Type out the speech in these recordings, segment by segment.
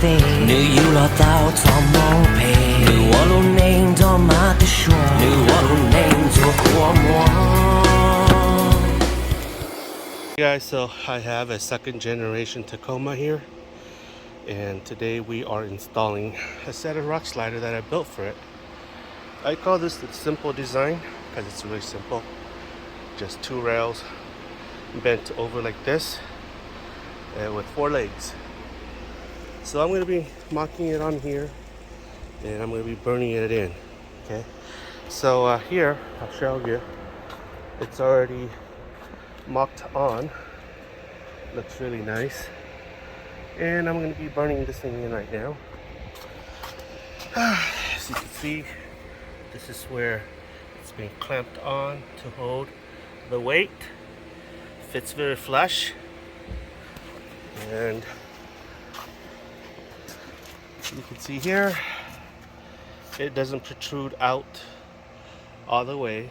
地，你要落到藏毛皮，你我路宁到马的说，你我路宁做过么。 Guys, so I have a second generation Tacoma here, and today we are installing a set of rock slider that I built for it. I call this the simple design because it's really simple. Just two rails bent over like this and with four legs. So I'm going to be mocking it on here, and I'm going to be burning it in. Okay, so here I'll show you. It's already mocked on. Looks really nice, and I'm going to be burning this thing in right now. As you can see, this is where it's been clamped on to hold the weight. Fits very flush, and you can see here it doesn't protrude out all the way.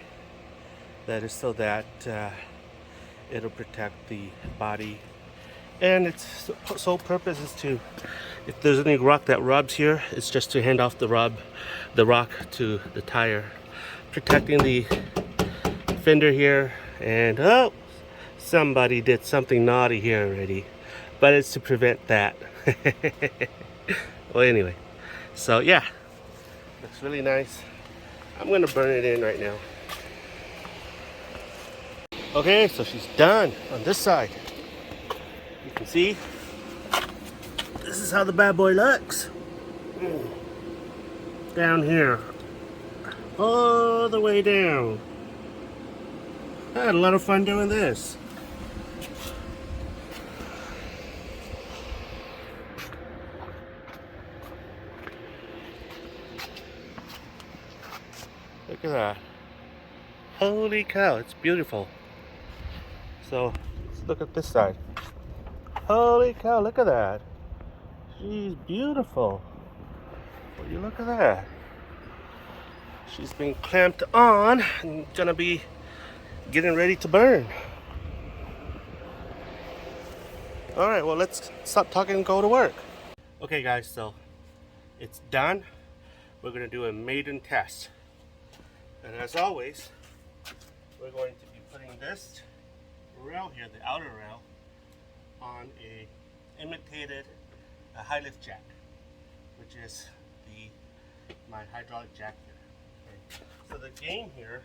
That is so that it'll protect the body, and its sole purpose is to, if there's any rock that rubs here, it's just to hand off the rock to the tire, protecting the fender here. And oh, somebody did something naughty here already, but it's to prevent that. Well, anyway, so yeah, looks really nice. I'm gonna burn it in right now. Okay, so she's done on this side. You can see this is how the bad boy looks. Down here, all the way down. I had a lot of fun doing this. Look at that. Holy cow, it's beautiful. So let's look at this side. Holy cow, look at that. She's beautiful. Will you look at that? She's been clamped on and gonna be getting ready to burn. Alright, well, let's stop talking and go to work. Okay guys, so it's done. We're gonna do a maiden test. And as always, we're going to be putting this rail here, the outer rail, on a imitated high lift jack, which is my hydraulic jack here. Okay. So the game here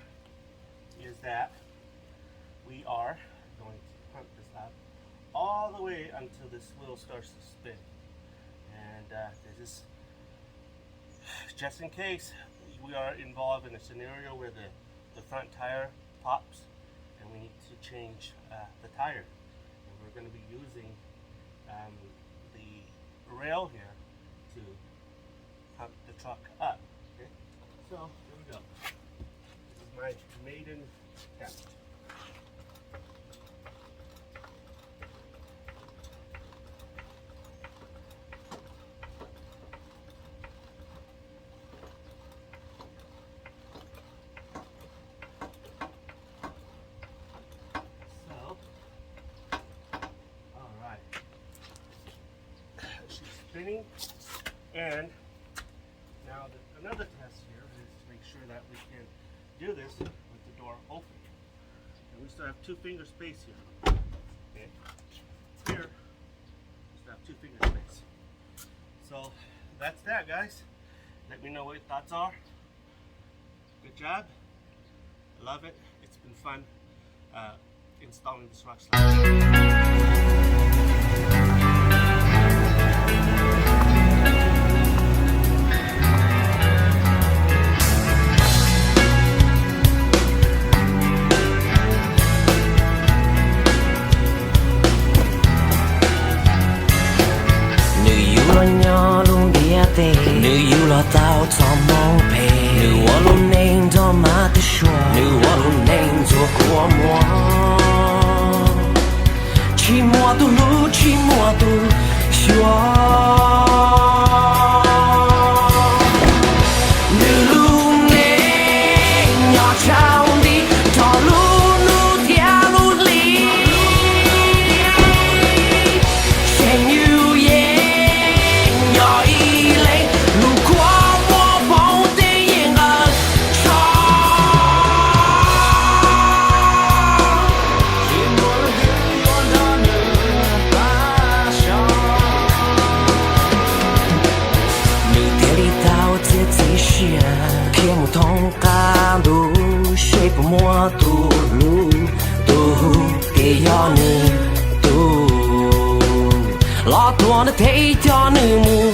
is that we are going to pump this up all the way until this wheel starts to spin. And this is just in case we are involved in a scenario where the front tire pops and we need to change the tire. And we're going to be using the rail here to pump the truck up. Okay? So here we go. This is my maiden test. Spinning, and now another test here is to make sure that we can do this with the door open. And we still have 2 finger space here. Okay. Here, we still have 2 finger space. So that's that, guys. Let me know what your thoughts are. Good job. I love it. It's been fun installing this rock slide.你要落到藏毛皮，你我路宁到马的说，你我路宁做过么？寂寞的路，寂寞的腿脚女木，